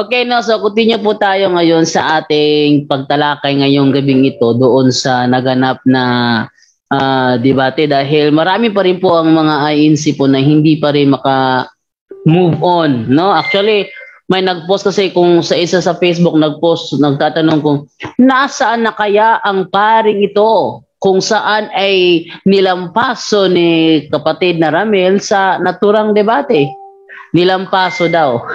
Okay, no, so continue po tayo ngayon sa ating pagtalakay ngayong gabing ito doon sa naganap na debate dahil marami pa rin po ang mga INC po na hindi pa rin maka-move on, no? Actually, may nag-post kasi kung sa isa sa Facebook nag-post, nagtatanong kung nasaan na kaya ang paring ito kung saan ay nilampaso ni kapatid na Ramel sa naturang debate. Nilampaso daw.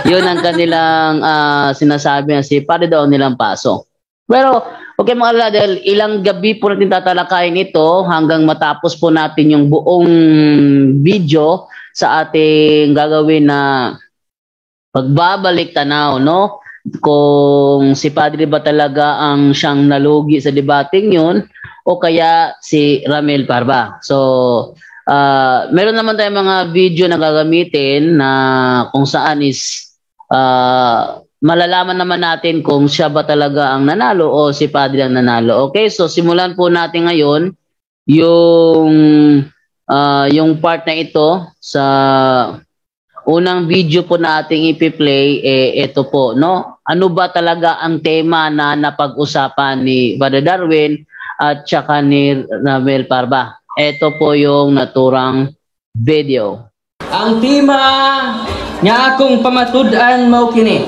Yun ang kanilang sinasabi na si Padre daw nilampaso. Pero, okay mga kalala, dahil ilang gabi po natin tatalakayin ito hanggang matapos po natin yung buong video sa ating gagawin na pagbabalik tanaw, no? Kung si Padre ba talaga ang siyang nalugi sa debating yun o kaya si Ramel Parba. So, meron naman tayong mga video na gagamitin na kung saan is malalaman naman natin kung siya ba talaga ang nanalo o si Padre ang nanalo. Okay, so simulan po natin ngayon yung part na ito. Sa unang video po nating ipi-play, ito po, no? Ano ba talaga ang tema na napag-usapan ni Father Darwin at saka ni Ramel Parba? Ito po yung naturang video. Ang tema nga akong pamatud-an mao kini.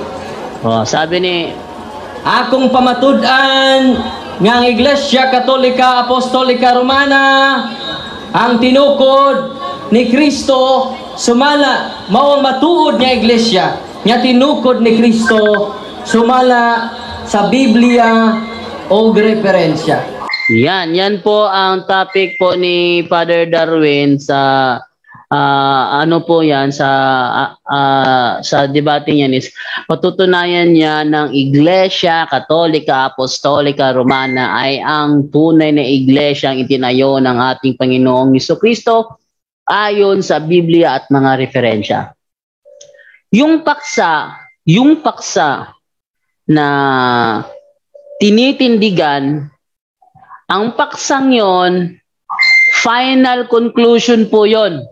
Sabi ni akong pamatud-an nga ang Iglesia Katolika Apostolika Romana ang tinukod ni Kristo sumala mao ang matuod nga iglesia nga tinukod ni Kristo sumala sa Biblia o referensya. Yan po ang topic po ni Father Darwin sa ano po yan sa debate niyan is patutunayan niya ng Iglesia Katolika Apostolika Romana ay ang tunay na iglesia ang itinayo ng ating Panginoong Jesucristo ayon sa Biblia at mga referensya. Yung paksa na tinitindigan, ang paksang yon, final conclusion po yon.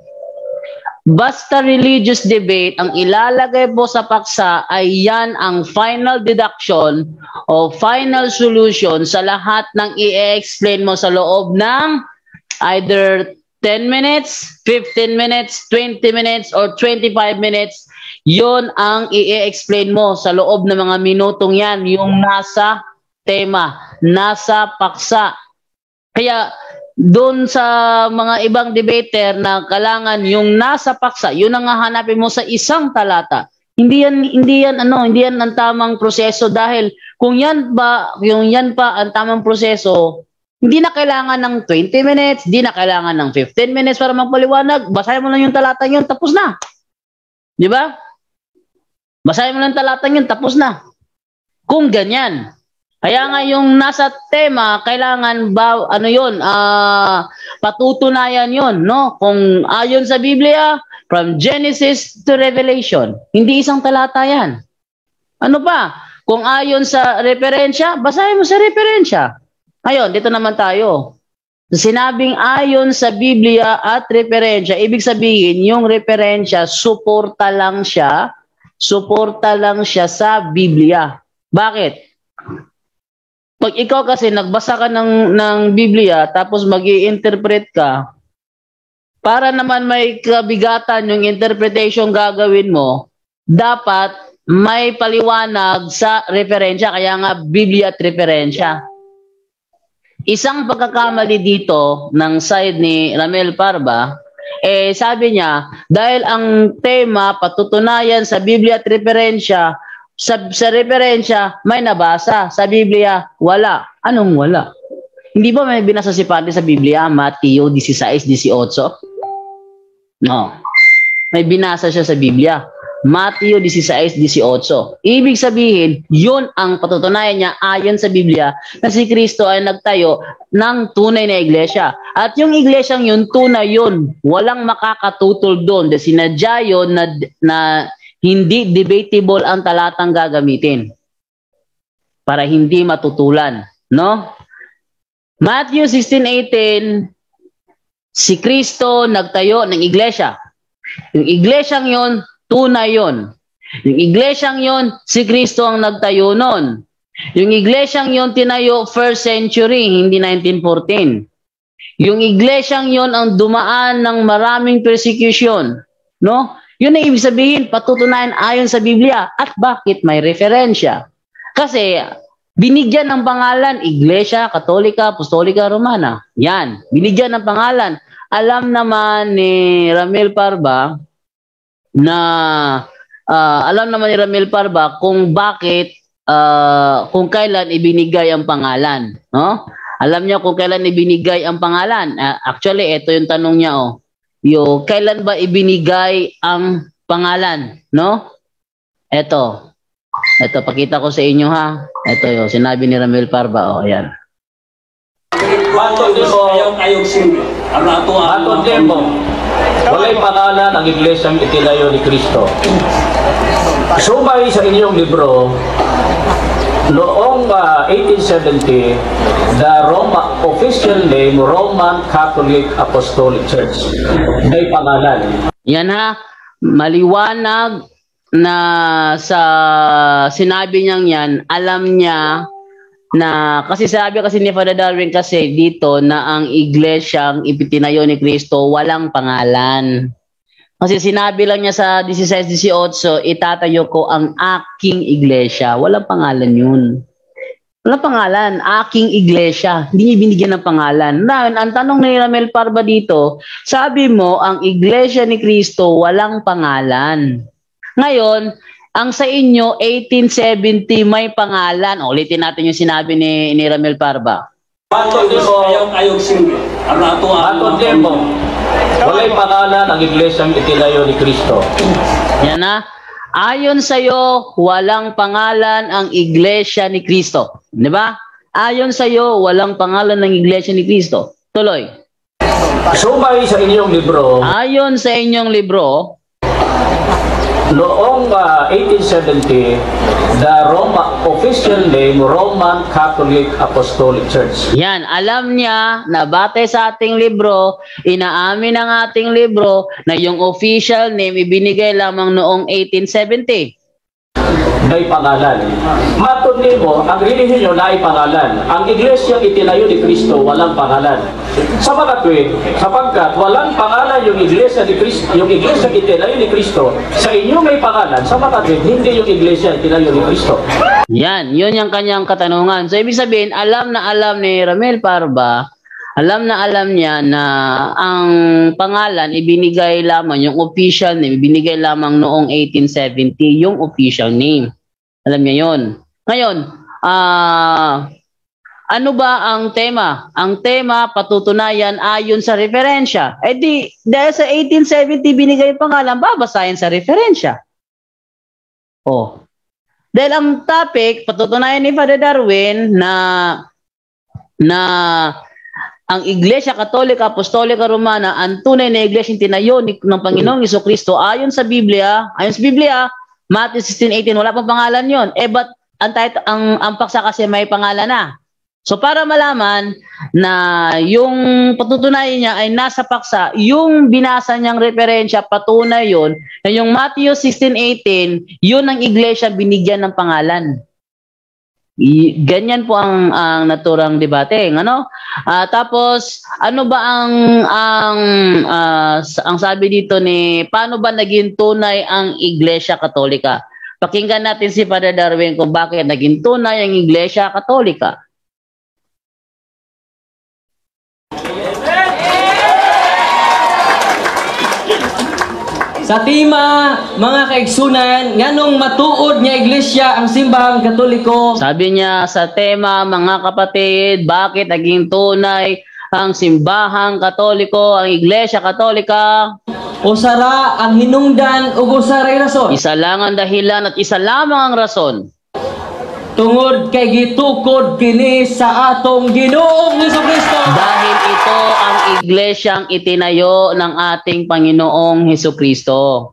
Basta religious debate, ang ilalagay po sa paksa ay yan ang final deduction o final solution sa lahat ng i-explain mo sa loob ng either 10 minutes, 15 minutes, 20 minutes, or 25 minutes. Yun ang i-explain mo sa loob ng mga minutong yan, yung nasa tema, nasa paksa. Kaya doon sa mga ibang debater na kailangan yung nasa paksa, yun ang hahanapin mo sa isang talata. Hindi yan ang tamang proseso dahil kung yan pa ang tamang proseso, hindi na kailangan ng 20 minutes, hindi na kailangan ng 15 minutes para magpaliwanag. Basahin mo lang yung talata yun, tapos na. Di ba? Basahin mo lang yung talata yun, tapos na. Kung ganyan. Kaya nga yung nasa tema, kailangan ba, patutunayan yun, no? Kung ayon sa Biblia, from Genesis to Revelation, hindi isang talata yan. Ano pa? Kung ayon sa referensya, basahin mo sa referensya. Ngayon, dito naman tayo. Sinabing ayon sa Biblia at referensya, ibig sabihin, yung referensya, suporta lang siya sa Biblia. Bakit? Pag ikaw kasi nagbasa ka ng Biblia tapos mag-i-interpret ka, para naman may kabigatan yung interpretation gagawin mo, dapat may paliwanag sa referensya, kaya nga Biblia at referensya. Isang pagkakamali dito ng side ni Ramel Parba, sabi niya, dahil ang tema patutunayan sa Biblia at referensya, sa referensya, may nabasa. Sa Biblia, wala. Anong wala? Hindi ba may binasa si Padre sa Biblia? Mateo 16:18? No. May binasa siya sa Biblia. Mateo 16:18. Ibig sabihin, yun ang patutunayan niya ayon sa Biblia na si Kristo ay nagtayo ng tunay na iglesia. At yung iglesyang yun, tunay yun. Walang makakatutol doon. Sinadya yun na hindi debatable ang talatang gagamitin para hindi matutulan, no? Matthew 16:18, si Kristo nagtayo ng iglesia. Yung iglesyang yon, tunay yon. Yung iglesyang yon, si Kristo ang nagtayo nun. Yung iglesyang yon tinayo 1st century, hindi 1914. Yung iglesyang yon ang dumaan ng maraming persecution, no? Yun ang ibig sabihin, patutunayan ayon sa Biblia. At bakit may referensya? Kasi binigyan ng pangalan, Iglesia Katolika, Apostolika, Romana. Yan, binigyan ng pangalan. Alam naman ni Ramil Parba kung bakit, kung kailan ibinigay ang pangalan, no? Alam niya kung kailan ibinigay ang pangalan. Actually, ito yung tanong niya, oh. Kailan ba ibinigay ang pangalan, no? Ito, pakita ko sa inyo, ha. Ito yung sinabi ni Ramil Parba, oh, ayan. Atong tempo, walay pangalan ang iglesyang itinayo ni Kristo. Sumay sa inyong libro, noong 1870, the official name, Roman Catholic Apostolic Church. May pangalan. Yan, ha, maliwanag na sa sinabi niyang yan, alam niya na, kasi sabi kasi ni Father Darwin kasi dito na ang iglesyang ipitinayo ni Kristo walang pangalan. Kasi sinabi lang niya sa 16-18, itatayo ko ang aking iglesia. Walang pangalan yun. Walang pangalan, aking iglesia. Hindi niya binigyan ng pangalan. Ang tanong ni Ramil Parba dito, sabi mo, ang iglesia ni Kristo walang pangalan. Ngayon, ang sa inyo, 1870 may pangalan. Ulitin natin yung sinabi ni Ramil Parba. Atong tempo, walay pangalan ang iglesyang itinayo ni Kristo. Yan, na. Ayon sa iyo, walang pangalan ang iglesia ni Kristo. Di ba? Ayon sa iyo, walang pangalan ng iglesia ni Kristo. Tuloy. Sumay sa inyong libro, ayon sa inyong libro, noong 1870, the official name, Roman Catholic Apostolic Church. Yan, alam niya na batay sa ating libro, inaamin ng ating libro na yung official name ibinigay lamang noong 1870. May pangalan. Matod nimo, ang relihiyon nyo na ay pangalan. Ang iglesia itinayo ni Kristo, walang pangalan. Sa mga tuwid, sapagkat walang pangalan yung iglesia ni Kristo, yung iglesia itinayo ni Kristo, sa inyo may pangalan, sa mga tuwid, hindi yung iglesia itinayo ni Kristo. Yan, yun yung kanyang katanungan. So, ibig sabihin, alam na alam ni Ramil Parba, alam na alam niya na ang pangalan ibinigay lamang, yung official name, ibinigay lamang noong 1870, yung official name. Alam niya yun. Ngayon, ano ba ang tema? Ang tema, patutunayan ayon sa referensya. Dahil sa 1870 binigay pangalan, babasahin sa referensya. Oh. Dahil ang topic, patutunayan ni Father Darwin na ang Iglesia Katolika, Apostolika, Romana, ang tunay na iglesia tinayo ng Panginoong Jesucristo ayon sa Biblia, Matthew 16:18, wala pang pangalan yon. But ang paksa kasi may pangalan na. So para malaman na yung patutunayan niya ay nasa paksa, yung binasa niyang referensya, patunay yon na yung Matthew 16:18, yun ang iglesia binigyan ng pangalan. Ganyan po ang naturang debate, ano? Tapos ano ba ang sabi dito ni paano ba naging tunay ang Iglesia Katolika? Pakinggan natin si Father Darwin kung bakit naging tunay ang Iglesia Katolika. Sa tima, mga kaigsunan, nganong matuod nga iglesia ang simbahang Katoliko. Sabi niya sa tema, mga kapatid, bakit naging tunay ang simbahang Katoliko, ang Iglesia Katolika? Usara ang hinungdan ug usaray rason. Isa lang ang dahilan at isa lamang ang rason. Tungod kay gitukod kini sa atong Ginoong Hesukristo. Dahil ito ang iglesyang itinayo ng ating Panginoong Hesukristo.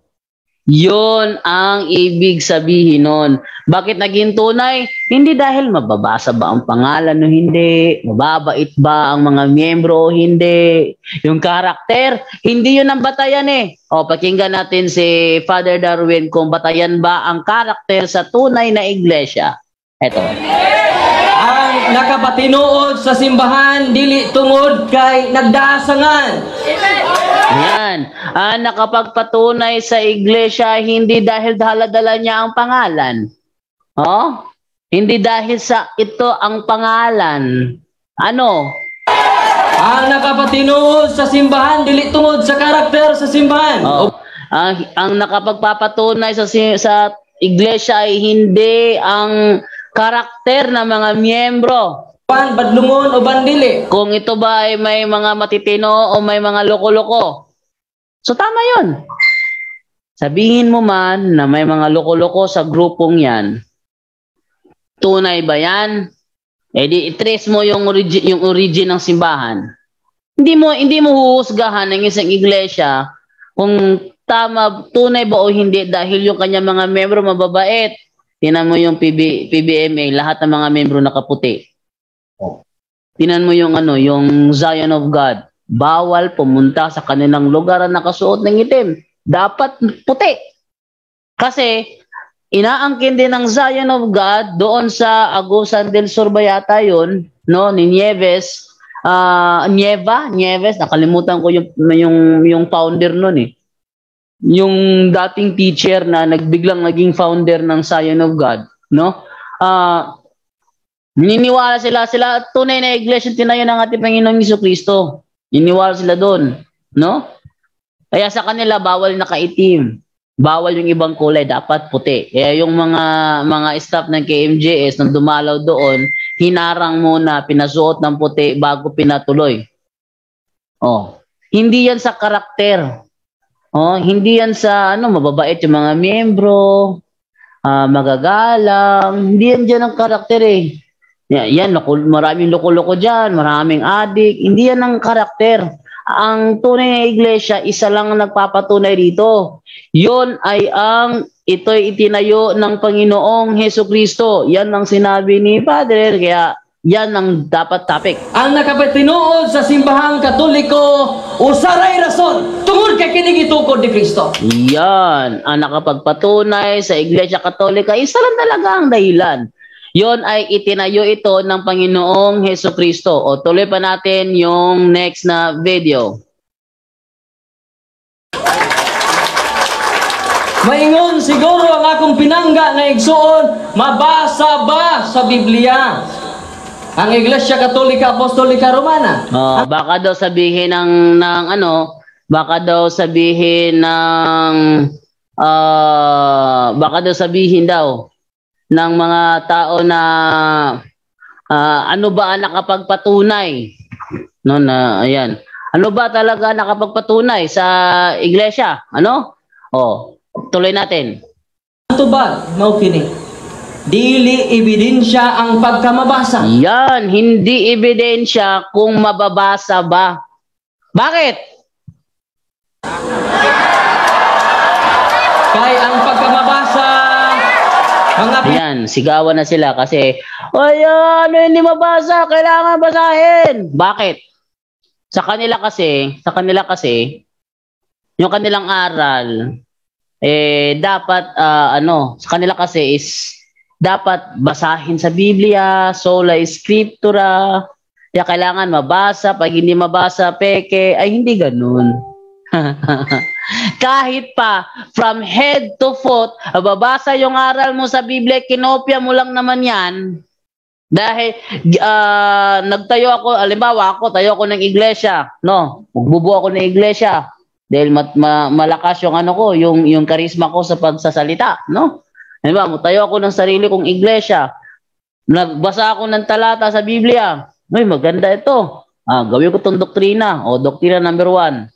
Yun ang ibig sabihin nun. Bakit naging tunay? Hindi dahil mababasa ba ang pangalan o hindi, mababait ba ang mga miyembro o hindi. Yung karakter, hindi yun ang batayan eh. O, pakinggan natin si Father Darwin kung batayan ba ang karakter sa tunay na iglesia. Eto. Ang nakapatinuod sa simbahan dili tungod kay nagdasangan. Yan. Nakapagpatunay sa iglesia hindi dahil dala-dala niya ang pangalan. Oh? Hindi dahil sa ito ang pangalan. Ano? Ang nakapatinuod sa simbahan dili tungod sa karakter sa simbahan. Oh. Ang nakapagpapatunay sa iglesia ay hindi ang karakter ng mga miyembro. Badlungon o bandili. Kung ito ba ay may mga matitino o may mga loko-loko. So tama yun. Sabihin mo man na may mga loko-loko sa grupong yan. Tunay ba yan? Eh di i-trace mo yung origin ng simbahan. Hindi mo huhusgahan ng isang iglesia kung tunay ba o hindi dahil yung kanya mga membro mababait. Tinan mo yung PBMA, lahat ng mga membro nakaputi. Tinan mo yung yung Zion of God. Bawal pumunta sa kanilang lugar na nakasuot ng itim. Dapat puti. Kasi inaangkin din ng Zion of God doon sa Agusan del Sur ba yata yun, no, ni Nieves. Nieves, nakalimutan ko yung founder nun eh. Yung dating teacher na nagbiglang naging founder ng Zion of God, no? Niniwala sila tunay na iglesia tinayo ng ating Panginoong Jesucristo. Niniwala sila doon, no? Kaya sa kanila bawal nakaitim. Bawal yung ibang kulay, dapat puti. Kaya yung mga staff ng KMJS nang dumalaw doon, hinarang muna, pinasuot ng puti bago pinatuloy. Oh, hindi yan sa karakter. Oh, hindi yan sa mababait yung mga miyembro, magagalang. Hindi yan dyan ang karakter eh. Yan, maraming loko-loko dyan, maraming adik. Hindi yan ang karakter. Ang tunay na iglesia, isa lang ang nagpapatunay dito. Yun ay ito'y itinayo ng Panginoong Jesucristo. Yan ang sinabi ni Father, kaya yan ang dapat topic. Ang nakapatinuod sa simbahang Katoliko, usaray rason, tungod kay kining itukod ni Kristo. Yan, ang nakapagpatunay sa Iglesia Katolika, isa lang talaga ang dahilan. Yon ay itinayo ito ng Panginoong Jesucristo. O tuloy pa natin yung next na video. Maingon siguro ang akong pinangga na igsuon, mabasa ba sa Biblia ang Iglesia Katolika Apostolika Romana? Baka daw sabihin baka daw sabihin ng mga tao na ano ba ang nakapagpatunay, no, na ayan, ano ba talaga nakapagpatunay sa iglesia, tuloy natin. Ato ba mao kini dili ebidensya ang pagkamabasa? Yan, hindi ebidensya kung mababasa ba. Bakit? Kay ang pagkamabasa Ayan, sigawan na sila kasi, hindi mabasa, kailangan basahin. Bakit? Sa kanila kasi, yung kanilang aral, dapat, sa kanila kasi is, dapat basahin sa Biblia, sola scriptura, kaya kailangan mabasa, pag hindi mabasa, peke, ay hindi ganun. Kahit pa from head to foot, babasa yung aral mo sa Biblia, kinopya mo lang naman yan. Dahil nagtayo ako, halimbawa tayo ako ng iglesia, no? Magbubuo ako ng iglesia dahil malakas yung yung karisma ko sa pagsasalita, no? Halimbawa, tayo ako ng sarili kong iglesia. Nagbasa ako ng talata sa Biblia. Ay, maganda ito. Gawin ko tong doktrina, doktrina number 1.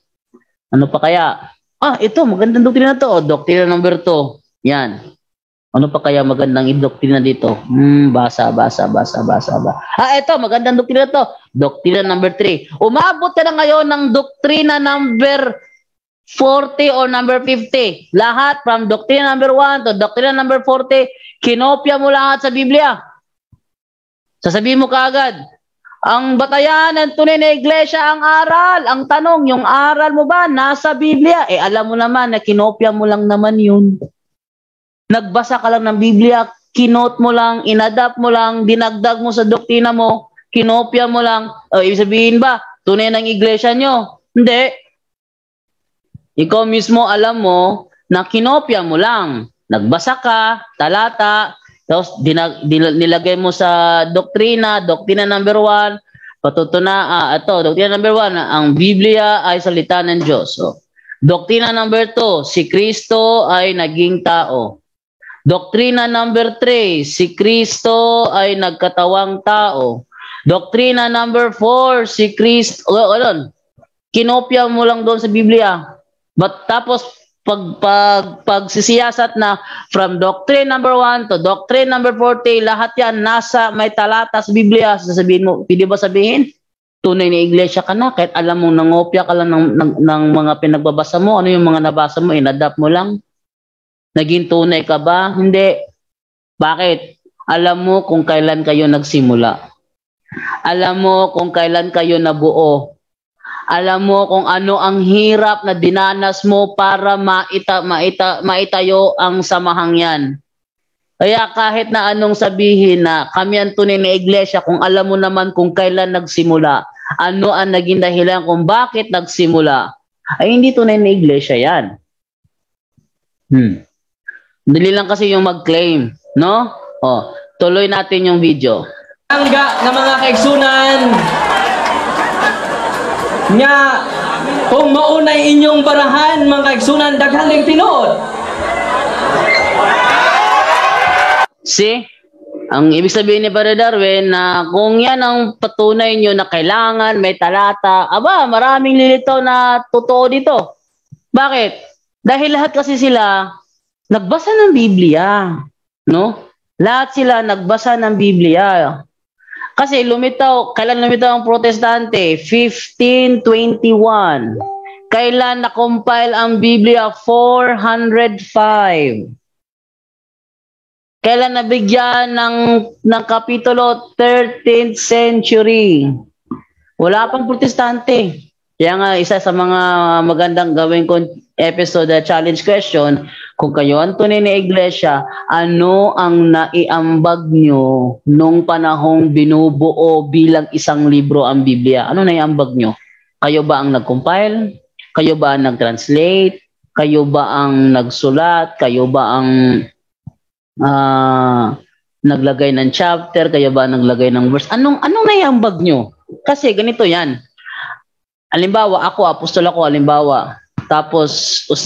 Ano pa kaya? Ito, magandang doktrina to. Doktrina number 2. Yan. Ano pa kaya magandang doktrina dito? Basa. Ito, magandang doktrina to. Doktrina number 3. Umabot ka na ngayon ng doktrina number 40 or number 50. Lahat from Doctrina number 1 to Doctrina number 40, kinopya mo lahat sa Biblia. Sasabihin mo kaagad, ang batayan ng tunay na iglesia ang aral. Ang tanong, yung aral mo ba nasa Biblia? Eh alam mo naman na kinopya mo lang naman yun. Nagbasa ka lang ng Biblia, kinot mo lang, inadapt mo lang, dinagdag mo sa doktrina mo, kinopya mo lang. O, ibig sabihin ba, tunay ng iglesia nyo? Hindi. Ikaw mismo alam mo na kinopya mo lang. Nagbasa ka, talata, tapos nilagay mo sa doktrina number 1, doktrina number 1, ang Biblia ay salita ng Diyos. So, doktrina number 2, si Kristo ay naging tao. Doktrina number 3, si Kristo ay nagkatawang tao. Doktrina number 4, si Kristo, kinopya mo lang doon sa Biblia. But tapos, pagsisiyasat na from doctrine number 1 to doctrine number 40, lahat yan nasa may talata sa Biblia. Sasabihin mo, pwede ba sabihin? Tunay na iglesia ka na, kahit alam mo nangopya ka lang ng mga pinagbabasa mo, ano yung mga nabasa mo, inadapt mo lang. Naging tunay ka ba? Hindi. Bakit? Alam mo kung kailan kayo nagsimula. Alam mo kung kailan kayo nabuo. Alam mo kung ano ang hirap na dinanas mo para maitayo ang samahang yan. Kaya kahit na anong sabihin na kami ang tunay na iglesia, kung alam mo naman kung kailan nagsimula, ano ang naging dahilan kung bakit nagsimula, ay hindi tunay na iglesia yan. Dali lang kasi yung mag-claim, no? O, tuloy natin yung video. Tangga na mga kaigsunan, nga kung maunay inyong barahan, mga kaigsunan, daghaling tinuod. See? Ang ibig sabihin ni Brother Darwin na kung yan ang patunay nyo na kailangan may talata, aba, maraming lilitaw na totoo dito. Bakit? Dahil lahat kasi sila nagbasa ng Biblia, no? Lahat sila nagbasa ng Biblia. Kasi kailan lumitaw ang protestante? 1521. Kailan na-compile ang Biblia? 405. Kailan nabigyan ng kapitulo? 13th century. Wala pang protestante. Kaya nga, isa sa mga magandang gawin kong episode, challenge question, kung kayo ang tunay na iglesia, ano ang naiambag nyo nung panahong binubuo bilang isang libro ang Biblia? Ano naiambag nyo? Kayo ba ang nag-compile? Kayo ba ang nag-translate? Kayo ba ang nagsulat? Kayo ba ang naglagay ng chapter? Kayo ba ang naglagay ng verse? Anong naiambag nyo? Kasi ganito yan. Halimbawa, apostol ako, halimbawa. Tapos,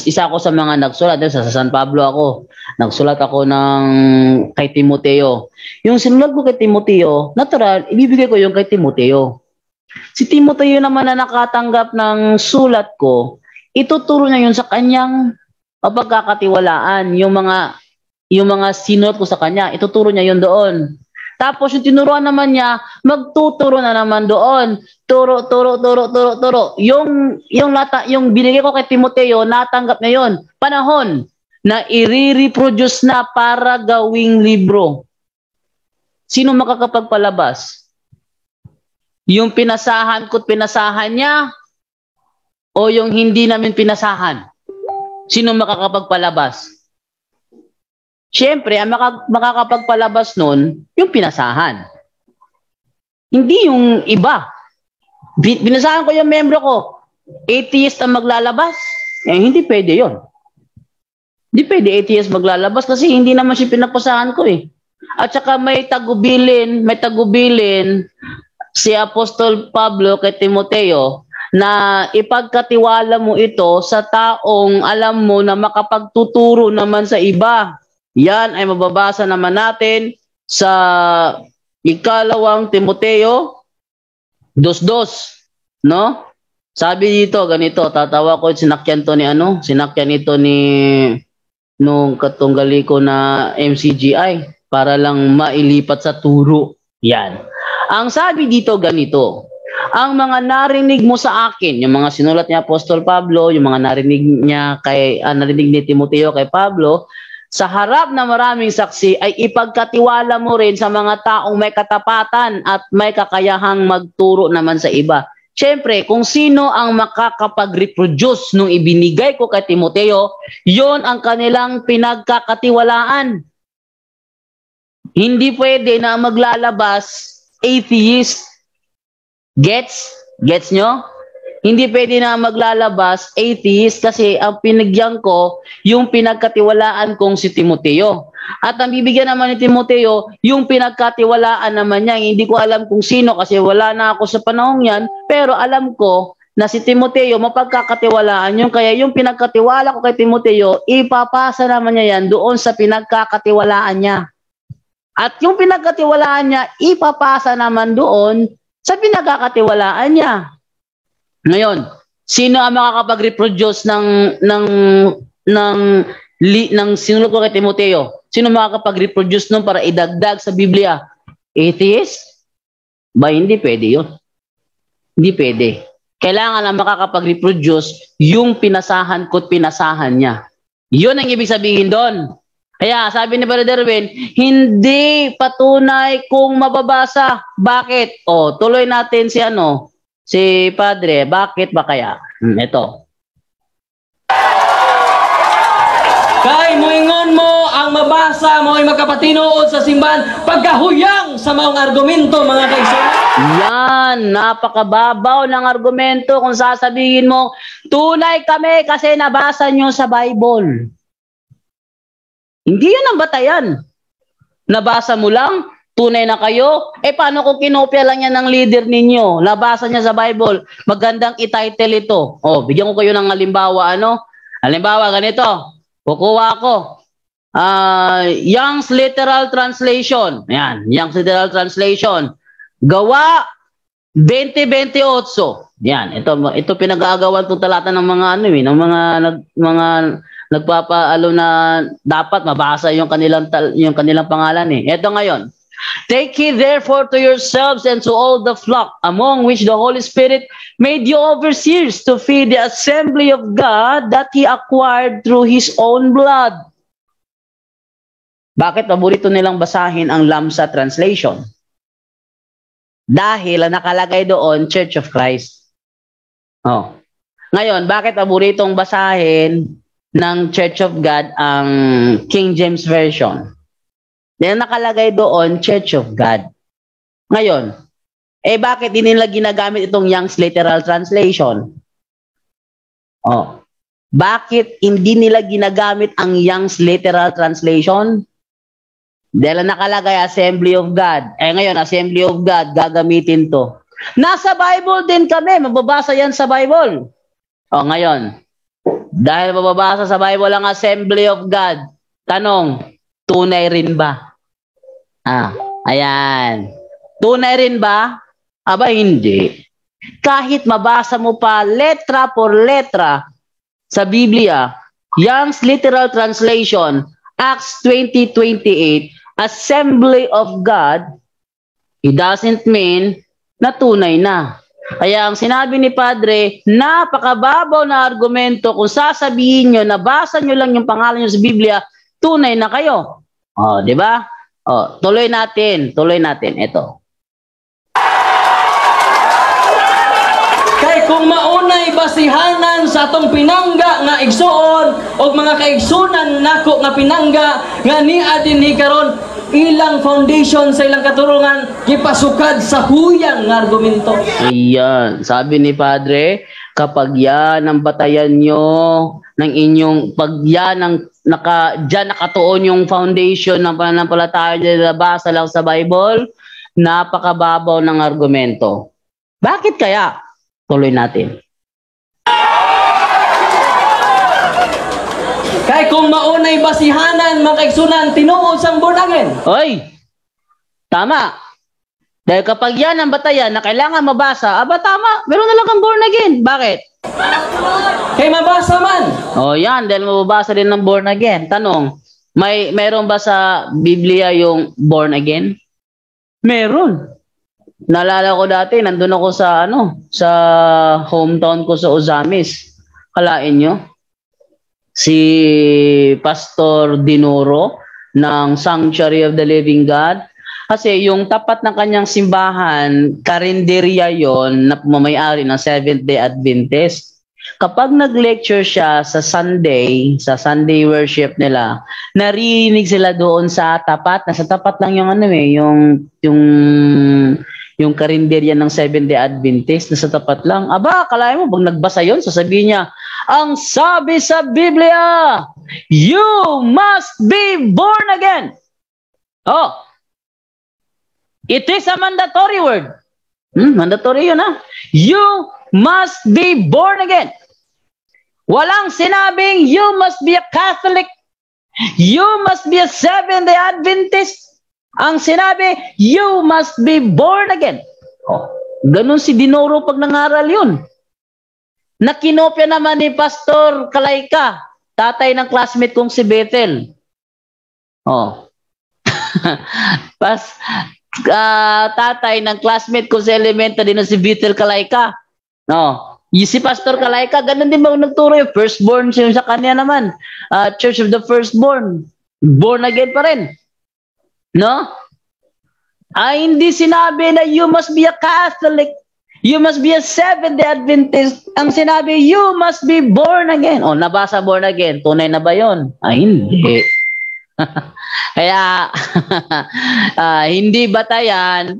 isa ako sa mga nagsulat. Sa San Pablo ako. Nagsulat ako kay Timoteo. Yung sinulat ko kay Timoteo, natural, ibibigay ko yung kay Timoteo. Si Timoteo naman na nakatanggap ng sulat ko, ituturo niya yun sa kanyang pagkakatiwalaan. Yung mga sinulat ko sa kanya, ituturo niya yun doon. Tapos yung tinuruan naman niya, magtuturo na naman doon. Turo. Yung binigay ko kay Timoteo, natanggap niya yun. Panahon na i-reproduce na para gawing libro. Sino makakapagpalabas? Yung pinasahan ko't pinasahan niya o yung hindi namin pinasahan? Sino makakapagpalabas? Siyempre, ang makakapagpalabas nun, yung pinasahan. Hindi yung iba. Pinasahan ko yung membro ko, atheist ang maglalabas. Eh, hindi pwede yun. Hindi pwede atheist maglalabas kasi hindi naman siya pinapasahan ko eh. At saka may tagubilin si Apostol Pablo kay Timoteo na ipagkatiwala mo ito sa taong alam mo na makapagtuturo naman sa iba. Yan ay mababasa naman natin sa ikalawang Timoteo 2:2, no? Sabi dito ganito, tatawa ko sinakyan ito ni nung katunggali ko na MCGI para lang mailipat sa turo. Yan. Ang sabi dito ganito, ang mga narinig mo sa akin, yung mga sinulat ni Apostol Pablo, yung mga narinig niya narinig ni Timoteo kay Pablo, sa harap ng maraming saksi ay ipagkatiwala mo rin sa mga taong may katapatan at may kakayahang magturo naman sa iba. Siyempre, kung sino ang makakapag-reproduce nung ibinigay ko kay Timoteo, yon ang kanilang pinagkakatiwalaan. Hindi pwede na maglalabas atheist. Gets nyo? Hindi pwede na maglalabas atheist kasi ang pinagyan ko yung pinagkatiwalaan kong si Timoteo. At ang bibigyan naman ni Timoteo, yung pinagkatiwalaan naman niya. Hindi ko alam kung sino kasi wala na ako sa panahong yan, pero alam ko na si Timoteo mapagkakatiwalaan yung kaya yung pinagkatiwala ko kay Timoteo, ipapasa naman niya yan doon sa pinagkakatiwalaan niya. At yung pinagkatiwalaan niya, ipapasa naman doon sa pinagkakatiwalaan niya. Ngayon, sino ang makakapag-reproduce ng sinulat ko kay Timoteo? Sino makakapag-reproduce nun para idagdag sa Biblia? Atheist? Ba, hindi pwede yun. Hindi pwede. Kailangan ang makakapag-reproduce yung pinasahan ko't pinasahan niya. Yun ang ibig sabihin doon. Kaya sabi ni Brother Win, hindi patunay kung mababasa. Bakit? O, tuloy natin si Padre. Bakit ba kaya? Ito. Kay moingon mo ang mabasa mo ay magkapatinuod sa simbahan pagkahuyang sa maong argumento, mga kaigsoon. Yan, napakababaw ng argumento kung sasabihin mo, tunay kami kasi nabasa nyo sa Bible. Hindi yun ang batayan. Nabasa mo lang, tunay na kayo. Paano kung kinopya lang yan ng leader ninyo? Nabasa niya sa Bible. Magandang i-title ito. Bigyan ko kayo ng halimbawa. Halimbawa, ganito. Kukuha ako. Young's Literal Translation. Yan, Young's Literal Translation. Gawa 2028. Yan, ito pinag-aagawan itong talata ng mga ng mga nagpapaalo na dapat mabasa yung kanilang pangalan . Ito ngayon. Take heed therefore to yourselves and to all the flock, among which the Holy Spirit made you overseers to feed the assembly of God that He acquired through His own blood. Bakit paborito nilang basahin ang Lamsa translation? Dahil nakalagay doon Church of Christ. Ngayon, bakit paboritong basahin ng Church of God ang King James Version? Dahil nakalagay doon Church of God. Ngayon, bakit din nila ginagamit itong Young's Literal Translation? Bakit hindi nila ginagamit ang Young's Literal Translation? Dahil nakalagay Assembly of God. Ngayon, Assembly of God, gagamitin to. Nasa Bible din kami, mababasa yan sa Bible. Ngayon, dahil mababasa sa Bible ang Assembly of God, tanong, tunay rin ba? Ayan. Tunay rin ba? Aba, hindi. Kahit mabasa mo pa letra por letra sa Biblia, Young's Literal Translation, Acts 20:28, Assembly of God, it doesn't mean na tunay na. Kaya ang sinabi ni Padre, napakababaw na argumento kung sasabihin nyo, nabasa nyo lang yung pangalan nyo sa Biblia, tunay na kayo. Di ba? Tuloy natin. Ito. Kay kung maunay basihanan sa atong pinangga nga igsuon o mga kaigsunan nako nga pinangga nga niya din ni karon ilang foundation sa ilang katurungan gipasukad sa huyang nga argumento. Ayan, sabi ni Padre, kapag yan ang batayan nyo ng inyong pag yan ang diyan nakatuon yung foundation ng pananampalataya na basa lang sa Bible, napakababaw ng argumento. Bakit kaya? Tuloy natin. Kay kung maunay basihanan, makaigsunan, tinuod sang born again. Oy, tama. Dahil kapag yan ang batayan na kailangan mabasa, tama, meron na lang kang born again. Bakit? Kay mabasa man. Yan, dahil mababasa din ng born again. Tanong, mayroon ba sa Biblia yung born again? Meron. Naalala ko dati, nandun ako sa sa hometown ko sa Ozamis. Kalain nyo? Si Pastor Dinoro ng Sanctuary of the Living God. Kasi yung tapat ng kanyang simbahan, karinderya yon na pumamayari ng Seventh-day Adventist. Kapag nag-lecture siya sa Sunday worship nila, narinig sila doon sa tapat, nasa tapat lang yung yung karinderya ng Seventh-day Adventist, nasa tapat lang. Aba, akalain mo, pag nagbasa yon, sasabihin niya, ang sabi sa Biblia, you must be born again. Oh, it is a mandatory word. Mandatory yun, ha? You must be born again. Walang sinabing you must be a Catholic. You must be a Seventh-day Adventist. Ang sinabi, you must be born again. Oh, ganun si Dinoro pag nangaral yun. Nakinopya naman ni Pastor Kalayka, tatay ng classmate kong si Bethel. Oh. Tatay ng classmate ko sa elementary na si Bethel Kalayka. No. Si Pastor Kalayka, ganun din ba nagturo yung firstborn siya sa kanya naman. Church of the Firstborn. Born again pa rin. No? Hindi sinabi na you must be a Catholic. You must be a Seventh-day Adventist. Ang sinabi, you must be born again. O, nabasa born again. Tunay na ba yun? Hindi. Kaya, hindi batayan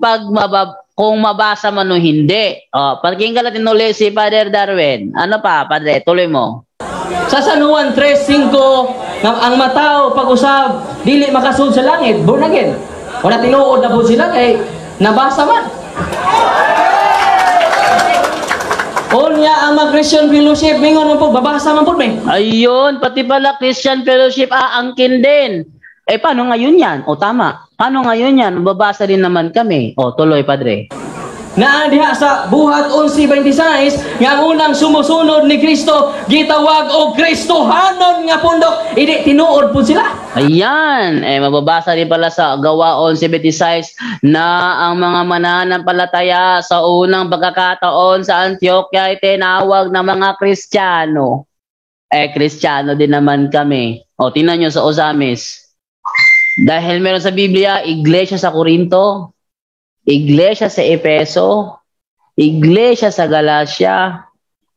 kung mabasa man o hindi. O, pakinggan natin ulit si Father Darwin. Ano pa, Padre? Tuloy mo. Sa San Juan 3:5, ang matao pag-usab dili makasud sa langit, born again. Wala tinuod na po sila kay nabasa man. Unya ang mga Christian Fellowship mingon man po babasa man po may. Ayun, pati pala Christian Fellowship aangkin din. Paano ngayon yan? O tama. Paano ngayon yan? Babasa din naman kami. O tuloy, Padre. Na diha sa Buhat 11:26 nga ang unang sumusunod ni Kristo gitawag og Kristohanon nga pundok, idi tinuod po sila. Ayan, mababasa din pala sa Gawa 11:26 na ang mga mananampalataya sa unang pagkakataon sa Antioquia ay tinawag na mga Kristiyano. Kristiyano din naman kami. O tingnan nyo sa Ozamis. Dahil meron sa Biblia, iglesia sa Corinto, iglesia sa Efeso, iglesia sa Galacia,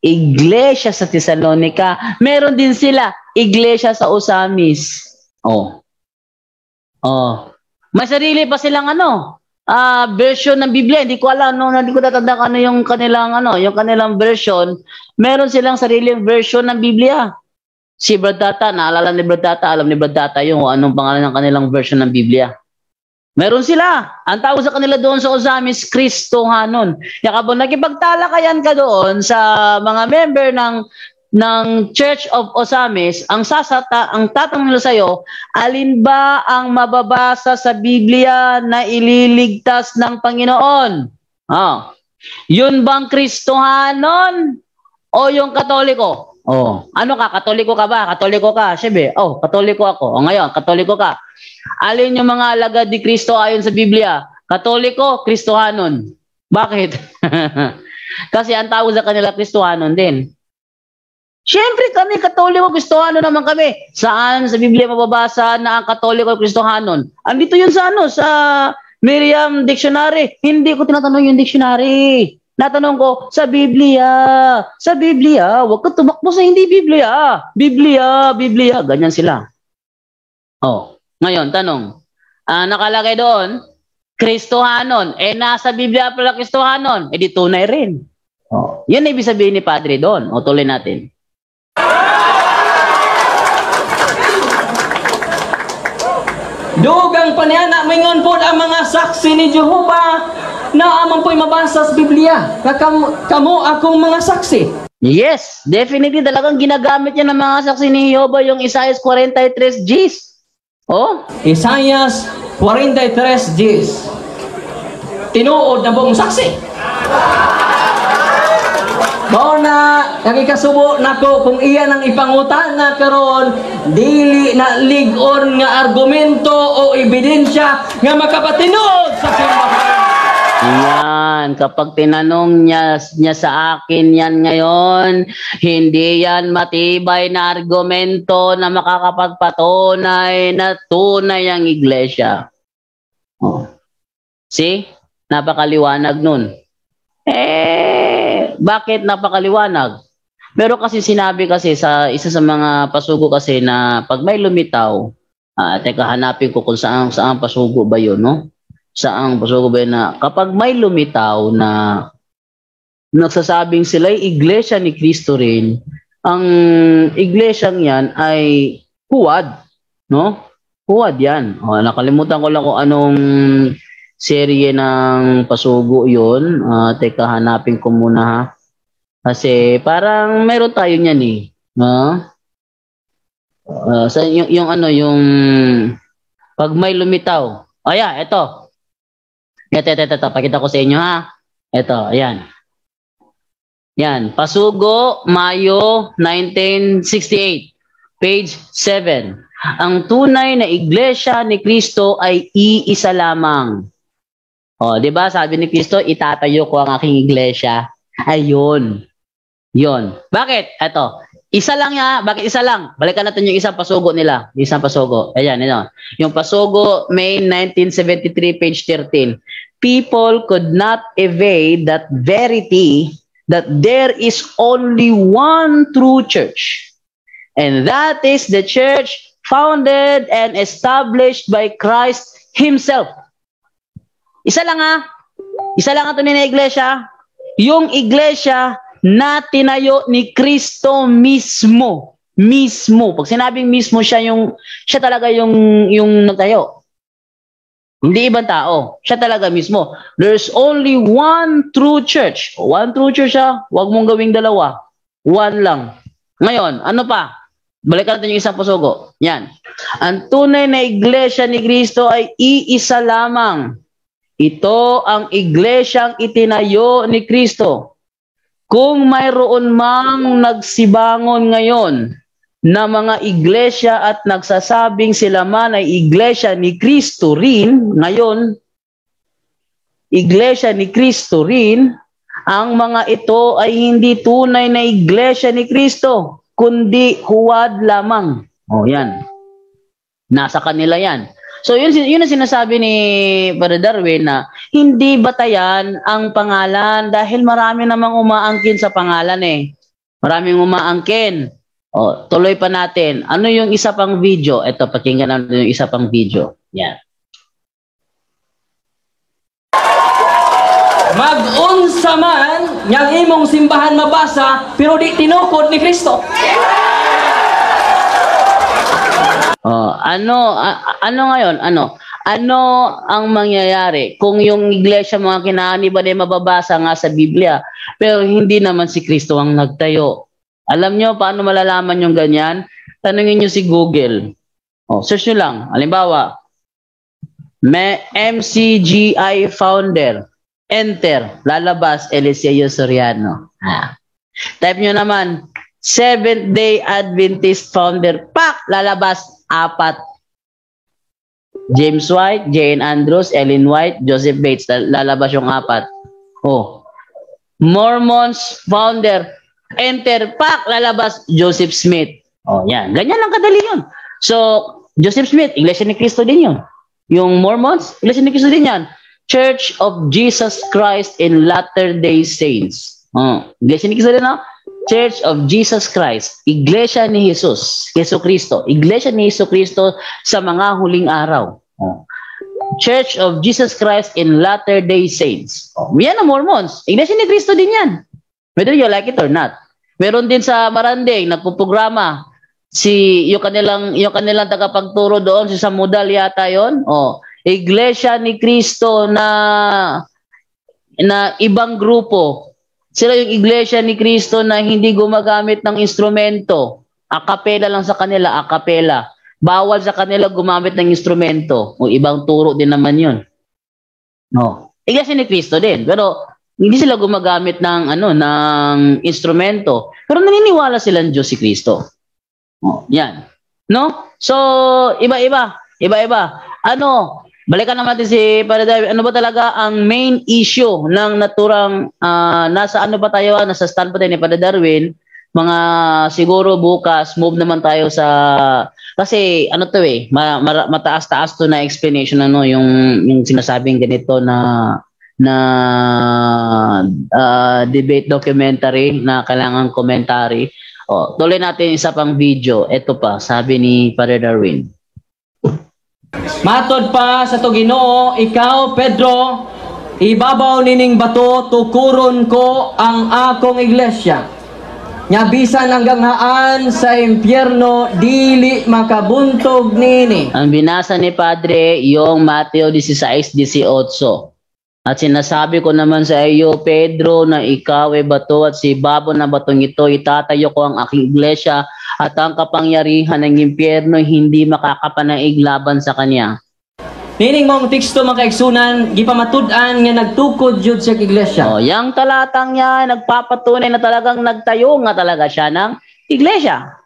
iglesia sa Thessalonica, meron din sila iglesia sa Ozamis. May sarili pa silang version ng Biblia. Hindi ko alam, hindi ko tatandaan yung kanilang version. Meron silang sariling version ng Biblia. Si Brad Tata, naalala ni Brad Tata, alam ni Brad Tata yung anong pangalan ng kanilang version ng Biblia. Meron sila. Ang tawag sa kanila doon sa Ozamis, Kristohanon. Yakabon, nakipagtalakayan ka doon sa mga member ng Church of Ozamis, ang tatanong nila sa'yo, alin ba ang mababasa sa Biblia na ililigtas ng Panginoon? Yun bang Kristohanon o yung Katoliko? Ano ka? Katoliko ka ba? Katoliko ka? Siyempre, Katoliko ako. Ngayon, Katoliko ka. Alin yung mga alagad ni Kristo ayon sa Biblia? Katoliko, Kristohanon. Bakit? Kasi ang tawag sa kanila Kristohanon din. Siyempre kami, Katoliko, Kristohanon naman kami. Saan sa Biblia mababasa na ang Katoliko, Kristohanon? Andito yun sa sa Merriam Dictionary. Hindi ko tinatanong yung dictionary. Natanong ko, sa Biblia. Sa Biblia. Huwag ka tumakbo sa hindi Biblia. Biblia. Ganyan sila. Ngayon, tanong. Nakalagay doon, Kristohanon. Nasa Biblia pala Kristohanon. Di tunay rin. Yun na ibig sabihin ni Padre doon. Tuloy natin. Dugang paniyana, mingon po ang mga saksi ni Jehovah na amang po'y mabasa sa Biblia. Kamu akong mga saksi. Yes, definitely talagang ginagamit niya ng mga saksi ni Jehovah yung Isaiah 43 Gs. Isaiah 43 Gs. Tinuod na buong saksi. Mao na nakikasubo nako kung iyan ang ipangutana karon dili na ligon nga argumento o ebidensya nga makapatinuod sa simbahan. Yan, kapag tinanong niya sa akin yan ngayon, hindi yan matibay na argumento na makakapagpatunay na tunay ang iglesia. Oh. See? Napakaliwanag nun. Bakit napakaliwanag? Pero kasi sinabi kasi sa isa sa mga pasugo kasi na pag may lumitaw, teka hanapin ko kung saan pasugo ba yun, no? Saang pasugo ba yun na kapag may lumitaw na nagsasabing sila'y iglesia ni Kristo rin, ang iglesyang yan ay huwad, no? Huwad yan. Nakalimutan ko lang kung anong serye ng pasugo yun. Teka, hanapin ko muna ha. Kasi parang meron tayo niyan eh. So, yung pag may lumitaw. Yeah, ito. Ito. Pakita ko sa inyo ha. Ito, ayan. Yan. Pasugo, Mayo 1968. Page 7. Ang tunay na iglesia ni Kristo ay iisa lamang. Di ba? Sabi ni Kristo, itatayo ko ang aking iglesia. Ayun. Yon. Bakit? Ito. Isa lang ya. Bakit isa lang? Balikan natin yung isang pasugo nila. Isang pasugo. Ayan, ito. Yung pasugo, May 1973, page 13. People could not evade that verity that there is only one true church. And that is the church founded and established by Christ Himself. Isa lang ha. Isa lang ito na iglesia. Yung iglesia na tinayo ni Kristo mismo. Mismo. Pag sinabing mismo siya talaga yung nagtayo. Hindi ibang tao. Siya talaga mismo. There's only one true church. One true church ha. Huwag mong gawing dalawa. One lang. Ngayon, ano pa? Balikan natin yung isang pasugo. Yan. Ang tunay na iglesia ni Kristo ay iisa lamang. Ito ang iglesyang itinayo ni Kristo. Kung mayroon mang nagsibangon ngayon na mga iglesia at nagsasabing sila man ay iglesia ni Kristo rin, ngayon, iglesia ni Kristo rin, ang mga ito ay hindi tunay na iglesia ni Kristo, kundi huwad lamang. Yan. Nasa kanila yan. So yun ang sinasabi ni Brother Darwin na hindi batayan ang pangalan dahil marami namang umaangkin sa pangalan eh. Maraming umaangkin. Tuloy pa natin. Ano yung isa pang video? Ito, pakinggan natin yung isa pang video. Yan. Mag-unsa man yang imong simbahan mabasa pero di tinukod ni Kristo. Ano ngayon? Ano ang mangyayari kung yung iglesia mga kinahani ba mababasa nga sa Biblia pero hindi naman si Kristo ang nagtayo? Alam nyo paano malalaman yung ganyan? Tanungin nyo si Google. Search nyo lang. Halimbawa, MCGI founder. Enter. Lalabas, Eliseo Soriano. Type nyo naman, Seventh-day Adventist founder. Lalabas, 4. James White, Jane Andrews, Ellen White, Joseph Bates. Lalabas yung 4. Mormons founder. Enter, lalabas, Joseph Smith. Yan. Ganyan lang kadali yun. So, Joseph Smith, Iglesia ni Cristo din yun. Yung Mormons, Iglesia ni Cristo din yan. Church of Jesus Christ in Latter-day Saints. Iglesia ni Cristo din, no? Church of Jesus Christ. Iglesia ni Jesus. Yesu Cristo. Iglesia ni Yesu Cristo sa mga huling araw. Church of Jesus Christ in Latter-day Saints. Yan ang Mormons. Iglesia ni Cristo din yan. Whether you like it or not. Meron din sa Maranding, nagpuprograma. Yung kanilang tagapagturo doon, si Samudal yata yun. Iglesia ni Cristo na ibang grupo. Sila yung iglesia ni Cristo na hindi gumagamit ng instrumento. Akapela lang sa kanila, akapela. Bawal sa kanila gumamit ng instrumento. Ibang turo din naman yun. Iglesia ni Cristo din. Pero hindi sila gumagamit ng instrumento. Pero naniniwala silang Diyos si Cristo. Yan. No? So, iba-iba. balikan naman natin si Padre David. Ano ba talaga ang main issue ng naturang nasa ano ba tayo, nasa stand pa tayo ni Padre Darwin? Mga siguro bukas move naman tayo sa kasi ano to mataas-taas to na explanation yung sinasabing ganito na debate documentary na kailangan commentary. Tuloy natin isa pang video. Ito pa, sabi ni Padre Darwin. Matod pa sa to Ginoo, ikaw Pedro, ibabaw nining bato tukuron ko ang akong iglesia. Nya bisan hanggang haan sa impyerno dili makabuntog nini. Ang binasa ni Padre yung Mateo 16:18. At sinasabi ko naman sa iyo, Pedro, na ikaw ay bato at si babo na batong ito, itatayo ko ang aking iglesia at ang kapangyarihan ng impyerno hindi makakapanaig laban sa kanya. Nining mong teksto mga kaigsunan, gipamatud-an nga nagtukod jud sa iglesia. Yang talatang niya nagpapatunay na talagang nagtayo nga talaga siya ng iglesia.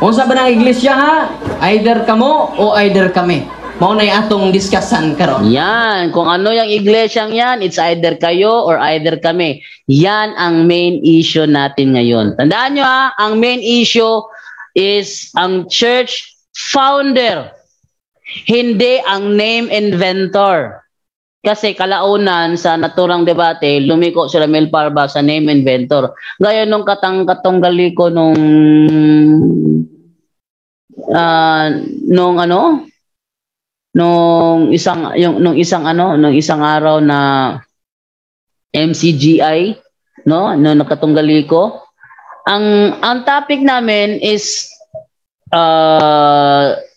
Unsa ba ng iglesia ha? Either kamo o either kami. Mao na atong discussion karon. Yan, kung ano yung iglesyang yan, it's either kayo or either kami. Yan ang main issue natin ngayon. Tandaan nyo ang main issue is ang church founder, hindi ang name inventor. Kasi kalaunan sa naturang debate, lumiko si Ramil Parba sa name inventor. Gaya nung katanggali ko nung isang araw na MCGI, no nakatunggali ko, ang topic namin is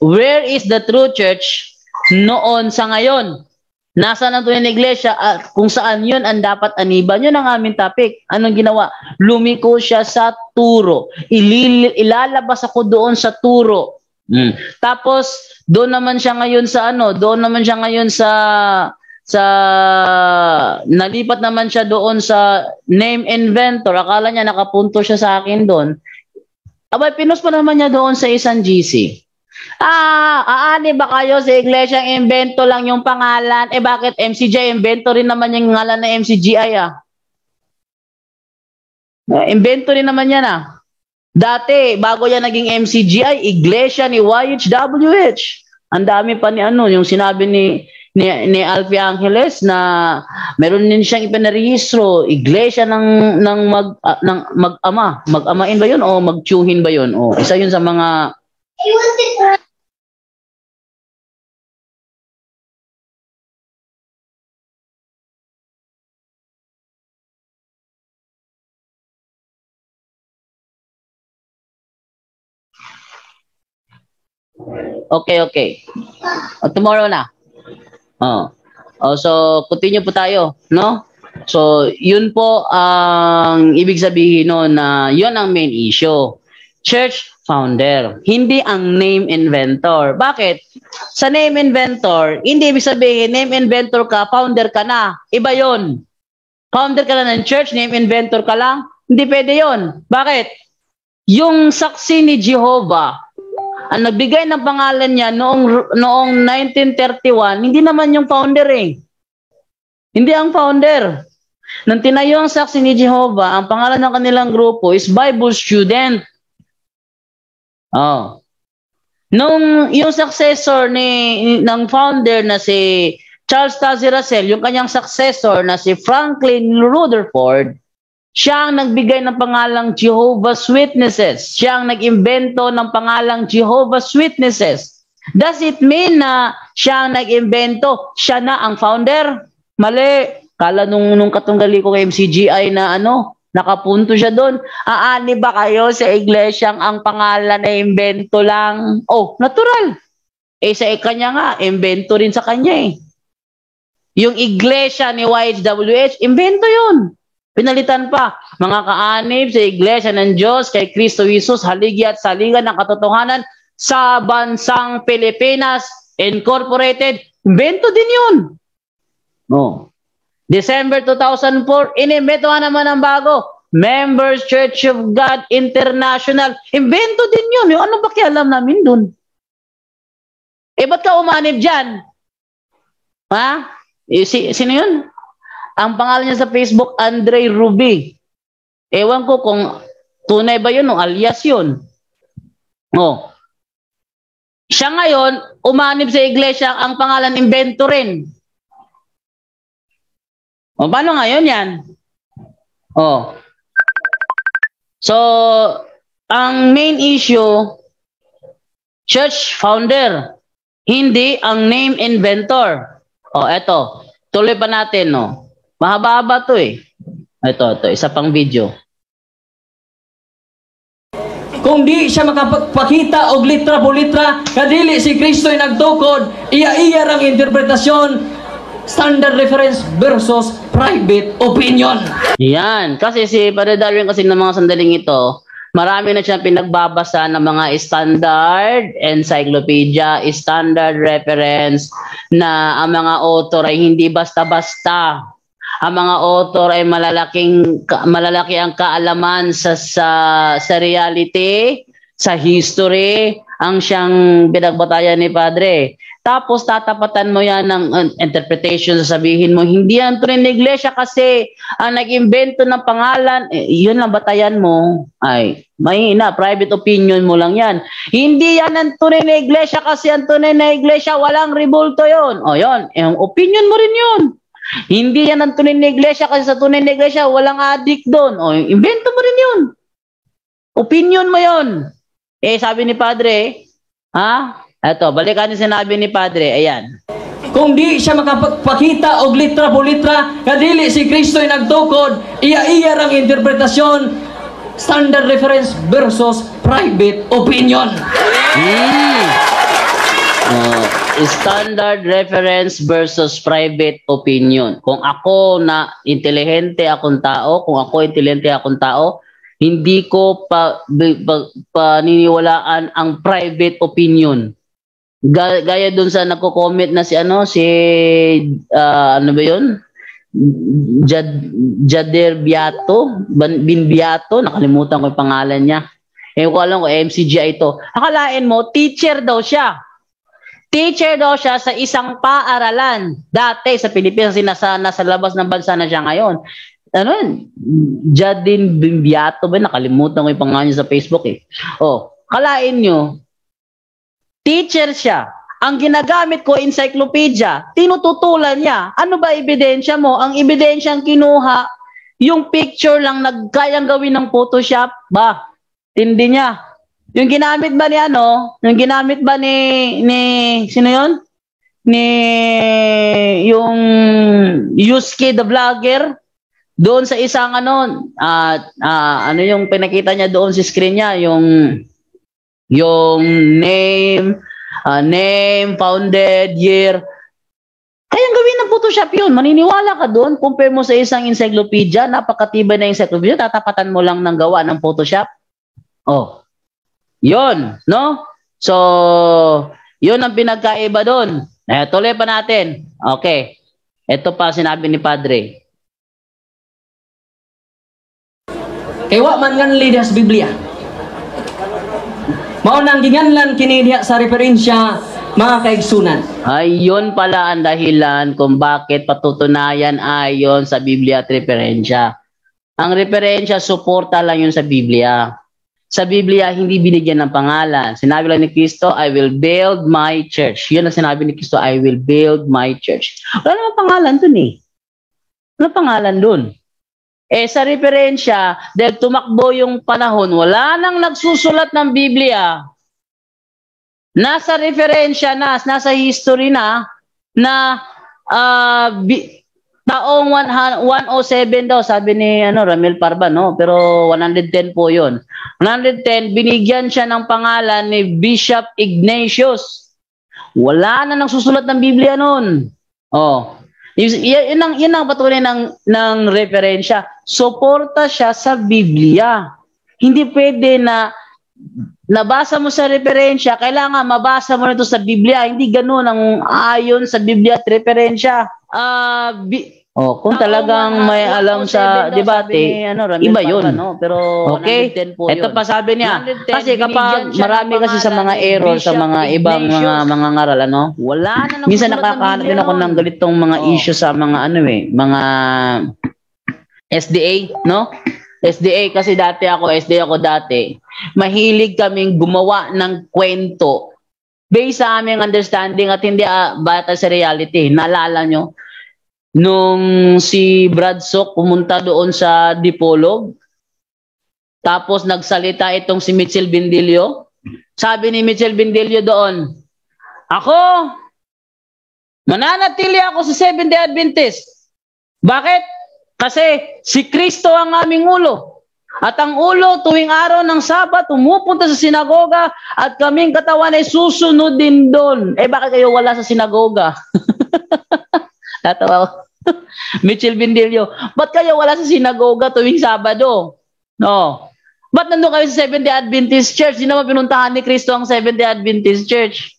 where is the true church noon sa ngayon, nasa na to yung iglesia at kung saan yun ang dapat aniban. Yun ang aming topic. Anong ginawa? Lumiko siya sa turo, ilalabas ako doon sa turo. Tapos doon naman siya ngayon sa nalipat naman siya doon sa name inventor. Akala niya nakapunto siya sa akin doon. Abay, pinost pa naman niya doon sa isang GC. Aani ba kayo sa iglesyang invento lang yung pangalan? Bakit MCJ invento rin naman yung ngalan na MCGI invento rin naman yan Dati, bago yan naging MCGI, iglesia ni YHWH. Ang dami pa ni yung sinabi ni Alfie Angeles na meron din siyang ipinarehistro, iglesia ng mag-ama. Mag-amain ba yun o magtiyuhin ba yun? Isa yun sa mga... Okay. Tomorrow na. So, continue po tayo, no? So, yun po ang ibig sabihin na yun ang main issue. Church founder, hindi ang name inventor. Bakit? Sa name inventor, hindi ibig sabihin, name inventor ka, founder ka na. Iba yun. Founder ka na ng church, name inventor ka lang. Hindi pwede yun. Bakit? Yung saksi ni Jehovah, ang nagbigay ng pangalan niya noong 1931, hindi naman yung founder Hindi ang founder. Nang tinayo ang saksi ni Jehovah, ang pangalan ng kanilang grupo is Bible Student. Nung yung successor ng founder na si Charles Taze Russell, yung kanyang successor na si Franklin Rutherford, siya ang nagbigay ng pangalang Jehovah's Witnesses. Siya ang nag-imbento ng pangalang Jehovah's Witnesses. Does it mean na siya ang nag-imbento? Siya na ang founder? Mali. Kala nung katunggali ko kay MCGI na nakapunto siya doon. Aani ba kayo sa iglesyang ang pangalan ay imbento lang? Natural. Sa kanya nga, imbento rin sa kanya Yung iglesia ni YHWH, imbento yun. Pinalitan pa, mga kaanib sa iglesia ng Diyos kay Kristo Jesus, haligi at saligan ng katotohanan sa bansang Pilipinas Incorporated. Invento din yun. December 2004, inimbento naman ang bago. Members Church of God International. Invento din yun. Ano ba kialam namin dun? Ba't ka umanib dyan? Ha? Sino yun? Ang pangalan niya sa Facebook, Andre Ruby. Ewan ko kung tunay ba yun o alias yun. Oh. Siya ngayon, umanib sa iglesia, ang pangalan invento rin. O, paano ngayon yan? Oh. So, ang main issue, church founder, hindi ang name inventor. O, eto. Tuloy pa natin, no? Mahaba-haba to eh. Ito, isa pang video. Kung di siya makapakita og litra po litra, kadili si Kristo ay nagtukod, iya-iya ang interpretasyon, standard reference versus private opinion. Yan. Kasi si Padre Darwin kasi ng mga sandaling ito, marami na siyang pinagbabasa ng mga standard encyclopedia, standard reference na ang mga author ay hindi basta-basta. Ang mga author ay malalaki ang kaalaman sa reality, sa history, ang siyang pinagbatayan ni Padre. Tapos tatapatan mo yan ng interpretation, sasabihin mo, hindi yan tunay na iglesia kasi ang nag-imbento ng pangalan, yun lang batayan mo. Ay, mahina, private opinion mo lang yan. Hindi yan ang tunay na iglesia kasi ang tunay na iglesia, walang rebulto yun. O yun, yung opinion mo rin yun. Hindi yan ang tunay na iglesia kasi sa tunay na iglesia, walang addict doon. O, invento mo rin yun. Opinion mo yun. Sabi ni Padre, ha? Eto, balikan yung sinabi ni Padre, ayan. Kung di siya makapakita og litra po litra, kadili si Kristo ay nagtukod, iya-iya ang interpretasyon, standard reference versus private opinion. Standard reference versus private opinion. Kung ako na intelihente akong tao, hindi ko paniniwalaan ang private opinion. Gaya dun sa nagko-comment na ano ba yun? Jader Biato, Bin Biato, nakalimutan ko yung pangalan niya. Ko alam ko, MCGI ito. Akalain mo, teacher daw siya. Teacher daw siya sa isang paaralan. Dati sa Pilipinas, nasa labas ng bansa na siya ngayon. Ano yun? Jadin Bimbiato ba? Nakalimutan ko yung pangalan niya sa Facebook eh. Oh, kalain nyo, teacher siya. Ang ginagamit ko, encyclopedia, tinututulan niya. Ano ba ebidensya mo? Ang ebidensyang kinuha, yung picture lang nagkayang gawin ng Photoshop, ba? Tindi niya. Yung ginamit ba ni sino yun? Yung Yusuke the vlogger, doon sa isang ano yung pinakita niya doon sa screen niya, yung name, founded year. Kayang gawin ng Photoshop yun. Maniniwala ka doon. Compare mo sa isang encyclopedia, napakatibay na encyclopedia, tatapatan mo lang ng gawa ng Photoshop. Oh. Yun, no? So, yun ang pinagkaiba doon. Tuloy pa natin. Okay. Ito pa sinabi ni Padre. Kaya wa man nganli sa Biblia. Mao nang ginganlan kini diha sa referensya, mga kaigsunan. Ayun pala ang dahilan kung bakit patutunayan ayon sa Biblia at referensya. Ang referensya, suporta lang yun sa Biblia. Sa Biblia, hindi binigyan ng pangalan. Sinabi lang ni Kristo, I will build my church. Yun ang sinabi ni Kristo, I will build my church. Wala namang pangalan dun eh. Wala pangalan dun. Sa referensya, dahil tumakbo yung panahon, wala nang nagsusulat ng Biblia. Nasa referensya na, nasa history na taong 107 daw, sabi ni Ramil Parba, no? Pero 110 po yun. 110, binigyan siya ng pangalan ni Bishop Ignatius. Wala na nagsusulat ng Biblia noon. Oh. Yun ang patunay ng referensya. Suporta siya sa Biblia. Hindi pwede na nabasa mo sa referensya, kailangan mabasa mo nito sa Biblia. Hindi ganoon ang ayon sa Biblia at referensya. Oh, kung talagang may alam sa debate, iba yun. Pero okay? Ito pa sabi niya, kasi kapag marami kasi sa mga error sa mga ibang mga ngaral, wala na minsan nakakahanap din ako ng ganitong mga issue sa mga mga SDA, no? SDA kasi SDA ako dati. Mahilig kaming gumawa ng kwento based sa aming understanding at hindi bata sa reality. Naalala nyo? Nung si Brad Sok pumunta doon sa Dipolog, tapos nagsalita itong si Mitchell Bindilio. Sabi ni Mitchell Bindilio doon, ako, mananatili ako sa Seventh-day Adventist. Bakit? Kasi si Kristo ang aming ulo. At ang ulo tuwing araw ng Sabat, pumupunta sa sinagoga at kaming katawan ay susunod din doon. Bakit kayo wala sa sinagoga? Tatawa ko. Mitchell Bindilio, ba't kayo wala sa sinagoga tuwing Sabado? No. Ba't nandun kayo sa Seventh-day Adventist Church? Di naman pinuntahan ni Kristo ang Seventh-day Adventist Church.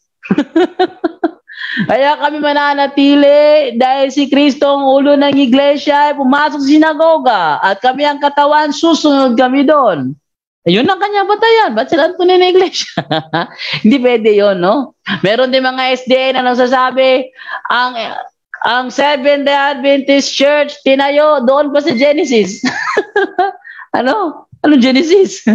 Kaya kami mananatili dahil si Kristo ang ulo ng iglesia ay pumasok sa sinagoga at kami ang katawan, susunod kami doon. Yun ang kanyang batayan. Ba't sila tunay na iglesia? Hindi pwede yun, no? Meron din mga SDA na nagsasabi, ang Seventh-day Adventist Church, tinayo doon pa sa Genesis. Ano Genesis?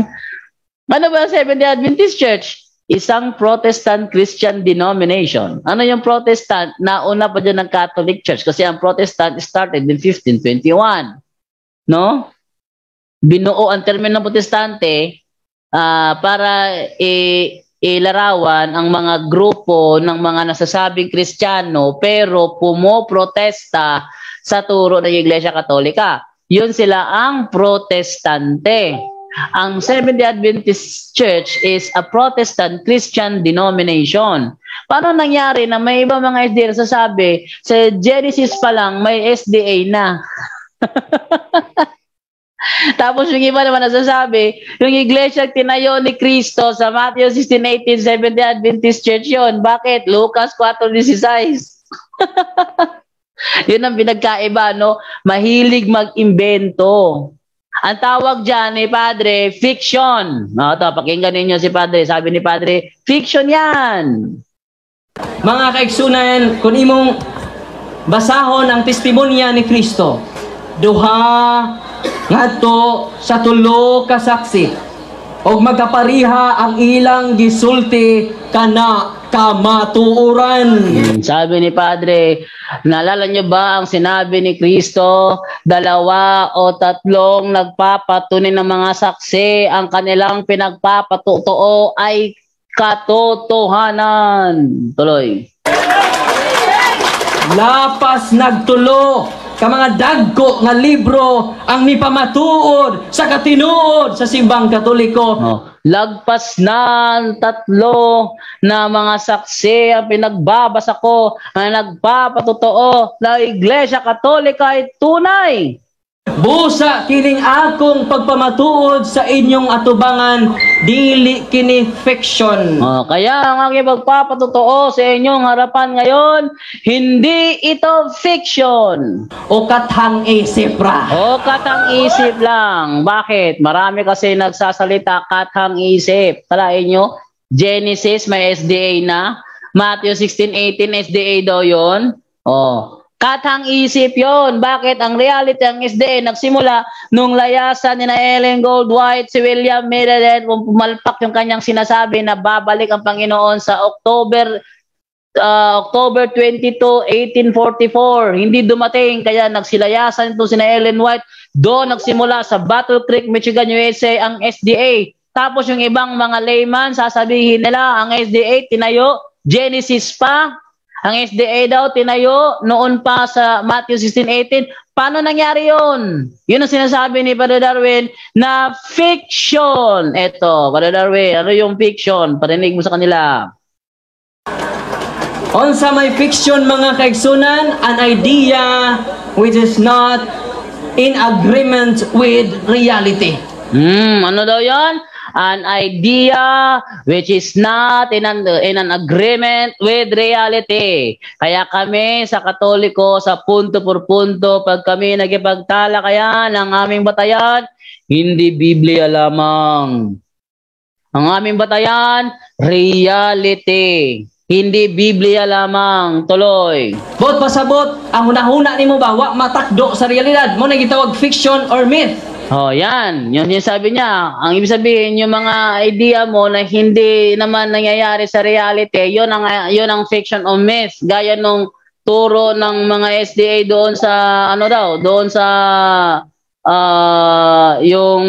Ano ba ang Seventh-day Adventist Church? Isang Protestant Christian denomination. Ano yung Protestant? Nauna pa dyan ng Catholic Church kasi ang Protestant started in 1521. No? Binuo ang termino ng Protestante para ilarawan ang mga grupo ng mga nasasabing Kristiyano pero pumoprotesta sa turo ng Iglesia Katolika. Yun sila ang Protestante. Ang Seventh-day Adventist Church is a Protestant Christian denomination. Paano nangyari na may iba mga SDA na sasabi, sa Genesis pa lang may SDA na? Tapos yung iba naman nasasabi, yung iglesia tinayo ni Kristo sa Matthew 16:18, Seventh-day Adventist Church yun. Bakit? Lucas 4:16. Yun ang pinagkaiba, no? Mahilig mag-imbento. Ang tawag dyan ni Padre, fiction. Ito, pakinggan ninyo si Padre. Sabi ni Padre, fiction yan. Mga kaigsunan, kung imong basahon ang testimonya ni Kristo, duha ngadto sa tulo ka saksi og magkapariha ang ilang gisulti kana kamatuoran. Sabi ni Padre, naalala niyo ba ang sinabi ni Kristo, 2 o 3 nagpapatunay ng mga saksi, ang kanilang pinagpapatutuo ay katotohanan. Tuloy. Lapas nagtulo ka mga dagko nga libro ang mipamatuod sa katinuod sa simbang Katoliko. Lagpas na 3 na mga saksi ang pinagbabasa ko na nagpapatutuo na Iglesia Katolika ay tunay. Busa kining akong pagpamatuod sa inyong atubangan, dili kini fiction. Kaya ang aking pagpapatutuo sa inyong harapan ngayon, hindi ito fiction. O kathang isip ra. O kathang isip lang. Bakit? Marami kasi nagsasalita kathang isip. Talain nyo, Genesis may SDA na. Matthew 16:18 SDA daw yun. Kathang isip yon. Bakit? Ang reality, ang SDA, nagsimula nung layasan ni na Ellen Goldwhite, si William Meredith, pumalpak yung kanyang sinasabi na babalik ang Panginoon sa October 22, 1844. Hindi dumating, kaya nagsilayasan ito si na Ellen White. Doon nagsimula sa Battle Creek, Michigan, USA, ang SDA. Tapos yung ibang mga layman, sasabihin nila, ang SDA tinayo, Genesis pa. Ang SDA daw tinayo noon pa sa Matthew 16:18. Paano nangyari yun? Yun ang sinasabi ni Brother Darwin na fiction. Eto, Brother Darwin, ano yung fiction? Parinig mo sa kanila. Unsa may fiction mga kaigsunan, an idea which is not in agreement with reality. Ano daw yan? an idea which is not in an agreement with reality. Kaya kami sa Katoliko, sa punto por punto, pag kami nagipagtalakayan ng aming batayan, hindi Biblia lamang. Ang aming batayan, reality. Hindi Biblia lamang. Tuloy. Bot pasabot, ang hunahuna nimo ba wa matakdo sa realidad, mo na gitawag fiction or myth. Oh, yan. Yun yung sabi niya. Ang ibig sabihin, yung mga idea mo na hindi naman nangyayari sa reality, yun ang fiction o myth. Gaya nung turo ng mga SDA doon sa, ano daw, doon sa, yung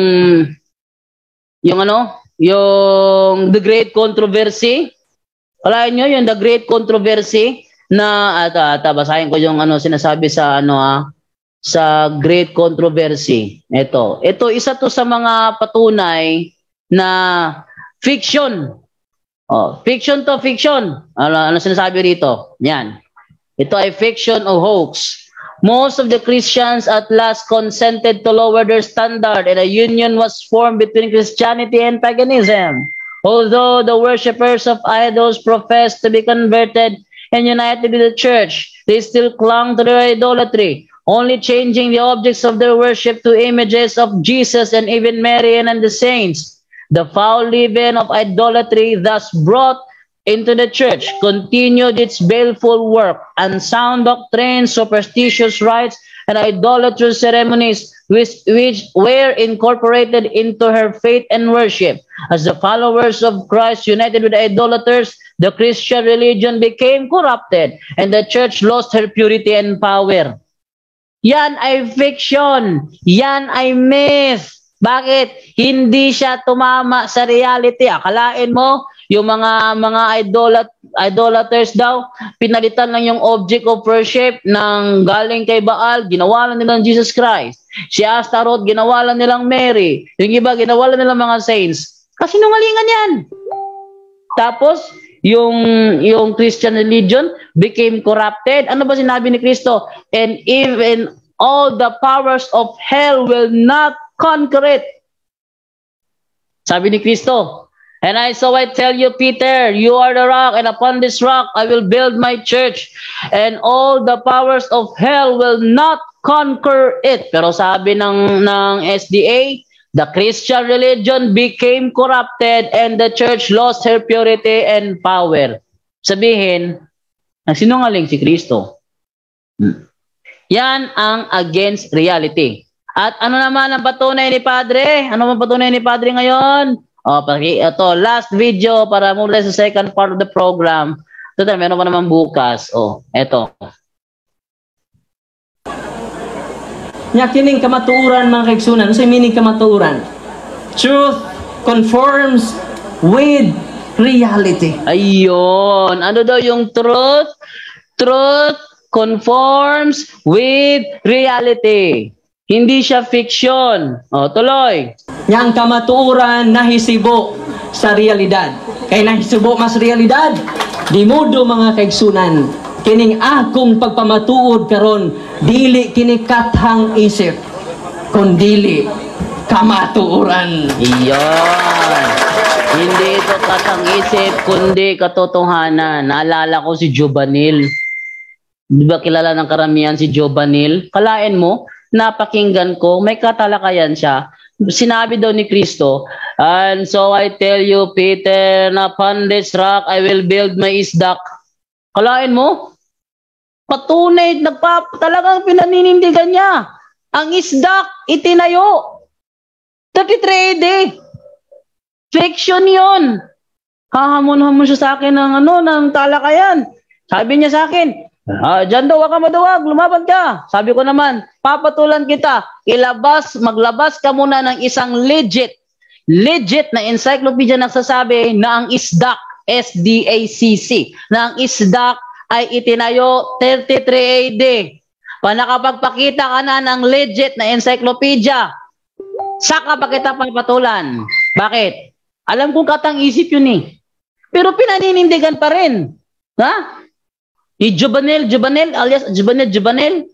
The Great Controversy. Wala nyo yung The Great Controversy na, basahin ko yung sinasabi sa, sa Great Controversy. Ito isa to sa mga patunay na fiction. Fiction to fiction. Ano sinasabi rito? Yan. Ito ay fiction o hoax. Most of the Christians at last consented to lower their standard, and a union was formed between Christianity and paganism. Although the worshippers of idols professed to be converted and united with the church, they still clung to their idolatry, only changing the objects of their worship to images of Jesus and even Mary and the saints. The foul leaven of idolatry thus brought into the church continued its baleful work, and sound doctrines, superstitious rites, and idolatrous ceremonies which were incorporated into her faith and worship. As the followers of Christ united with the idolaters, the Christian religion became corrupted, and the church lost her purity and power. Yan ay fiction. Yan ay myth. Bakit? Hindi siya tumama sa reality. Akalain mo, yung mga idolaters daw, pinalitan lang yung object of worship ng galing kay Baal, ginawa lang nilang Jesus Christ. Si Astaroth, ginawa lang nilang Mary. Yung iba, ginawa lang nilang mga saints. Kasinungalingan yan. Tapos, yung Christian religion became corrupted. Ano ba sinabi ni Kristo? And even all the powers of hell will not conquer it. Sabi ni Kristo, and so I tell you, Peter, you are the rock, and upon this rock I will build my church, and all the powers of hell will not conquer it. Pero sabi ng SDA, the Christian religion became corrupted and the church lost her purity and power. Sabihin, sinungaling si Kristo. Yan ang against reality. At ano naman ang patunay ni Padre? Ano ang patunay ni Padre ngayon? Ito, last video para mula sa second part of the program. Ito, meron pa naman bukas. Ito. Nya kining kamatuuran mga kaigsunan. Ano sa meaning kamatuuran? Truth conforms with reality. Ayun. Ano daw yung truth? Truth conforms with reality. Hindi siya fiction. Tuloy. Yang kamatuuran nahisibo sa realidad. Kay nahisibo mas realidad, di modo mga kaigsunan. Kining akong pagpamatuod karon dili kini kathang isip, kundili kamatuuran. Iyon. Hindi ito kathang isip, kundi katotohanan. Naalala ko si Jobanil. Di ba kilala ng karamihan si Jobanil? Kalain mo, napakinggan ko, may katalakayan siya. Sinabi daw ni Kristo, and so I tell you, Peter, upon this rock I will build my isdak. Kalain mo? Patunay, talagang pinaninindigan niya. Ang isdak, itinayo. 33 AD. Fiction yun. Hahamon-hamon siya sa akin ng talakayan. Sabi niya sa akin, dyan daw, wag ka maduwag, lumaban ka. Sabi ko naman, papatulan kita, maglabas ka muna ng isang legit na encyclopedia nagsasabi na ang isdak, SDACC, na ang isdak ay itinayo 33 AD. Nakapagpakita ka na ng legit na encyclopedia, saka pa kita papatulan. Bakit? Alam kong katang isip yun eh. Pero pinaninindigan pa rin. Ha? Jobanil alias Jobanil,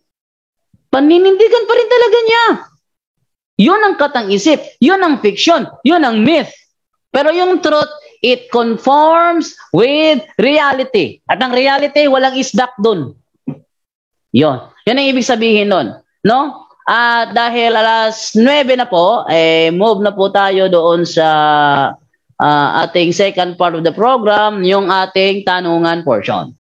paninindigan pa rin talaga niya. Yun ang katang isip, yun ang fiction, yun ang myth. Pero yung truth, it conforms with reality. At ang reality, walang isdak dun. Yun. Yun ang ibig sabihin nun. No? At dahil alas 9 na po, move na po tayo doon sa ating second part of the program, yung ating tanungan portion.